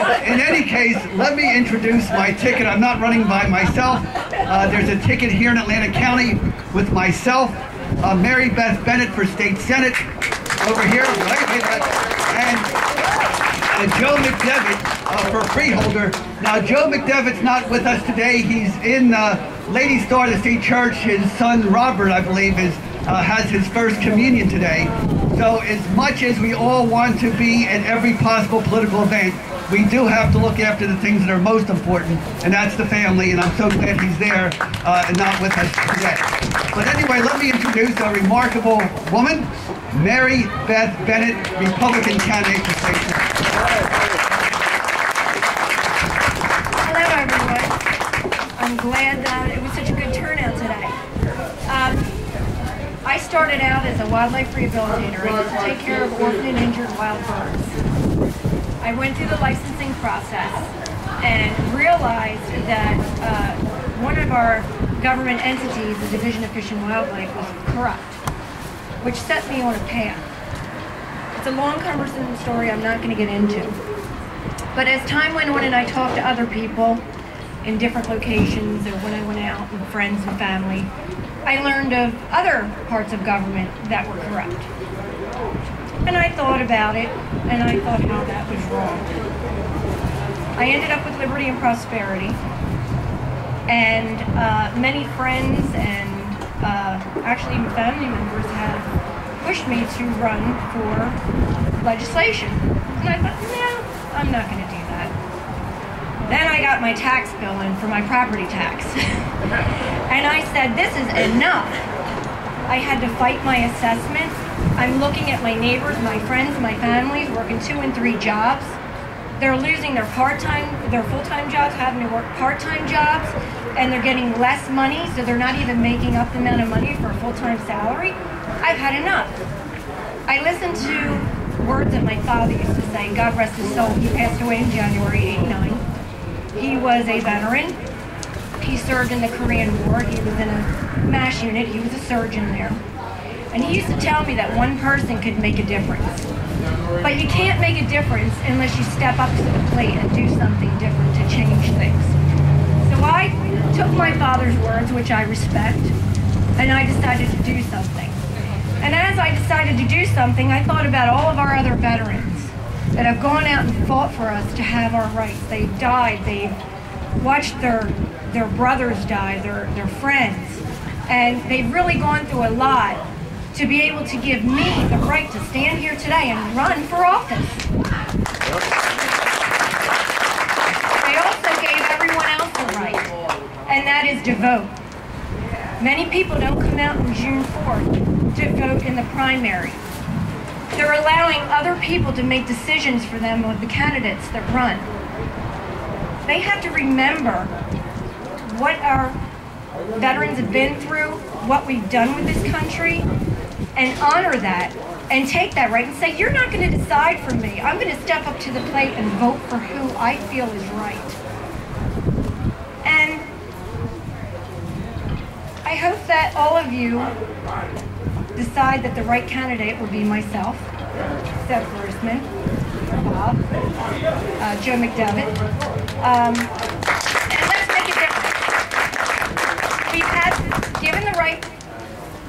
In any case, let me introduce my ticket. I'm not running by myself. There's a ticket here in Atlantic County with myself, Marybeth Bennett for State Senate, over here, and Joe McDevitt for freeholder. Now, Joe McDevitt's not with us today. He's in Lady Star of the State Church. His son, Robert, I believe, has his first communion today. So as much as we all want to be at every possible political event, we do have to look after the things that are most important, and that's the family, and I'm so glad he's there and not with us today. But anyway, let me introduce a remarkable woman, Marybeth Bennett, Republican candidate for state senate. Hello, everyone. I'm glad that it was such a good turnout today. I started out as a wildlife rehabilitator. I used to take care of orphaned and injured wild birds. I went through the licensing process and realized that one of our government entities, the Division of Fish and Wildlife, was corrupt, which set me on a path. It's a long, cumbersome story I'm not going to get into. But as time went on and I talked to other people in different locations or when I went out with friends and family, I learned of other parts of government that were corrupt. And I thought about it, and I thought how that was wrong. I ended up with Liberty and Prosperity, and many friends and actually even family members have pushed me to run for legislation. And I thought, no, I'm not going to do that. Then I got my tax bill in for my property tax. And I said, this is enough. I had to fight my assessment. I'm looking at my neighbors, my friends, my families working 2 and 3 jobs. They're losing their full-time jobs, having to work part-time jobs, and they're getting less money, so they're not even making up the amount of money for a full-time salary. I've had enough. I listened to words that my father used to say, God rest his soul. He passed away in January '89. He was a veteran. He served in the Korean War. He was in a MASH unit. He was a surgeon there. And he used to tell me that one person could make a difference. But you can't make a difference unless you step up to the plate and do something different to change things. So I took my father's words, which I respect, and I decided to do something. And as I decided to do something, I thought about all of our other veterans that have gone out and fought for us to have our rights. They've died. They've watched their brothers die, their friends, and they've really gone through a lot to be able to give me the right to stand here today and run for office. They also gave everyone else a right, and that is to vote. Many people don't come out on June 4th to vote in the primary. They're allowing other people to make decisions for them of the candidates that run. They have to remember what our veterans have been through, what we've done with this country, and honor that, and take that right and say, you're not going to decide for me. I'm going to step up to the plate and vote for who I feel is right. And I hope that all of you decide that the right candidate would be myself, Seth Grossman, Bob, Joe McDevitt, and let's make a difference. We've had given the right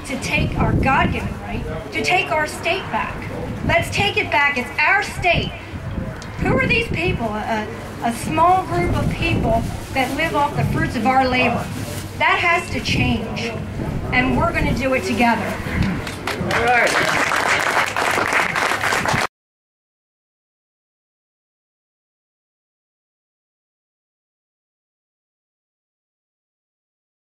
to take our God-given right, to take our state back. Let's take it back. It's our state. Who are these people? A small group of people that live off the fruits of our labor. That has to change, and we're going to do it together. All right.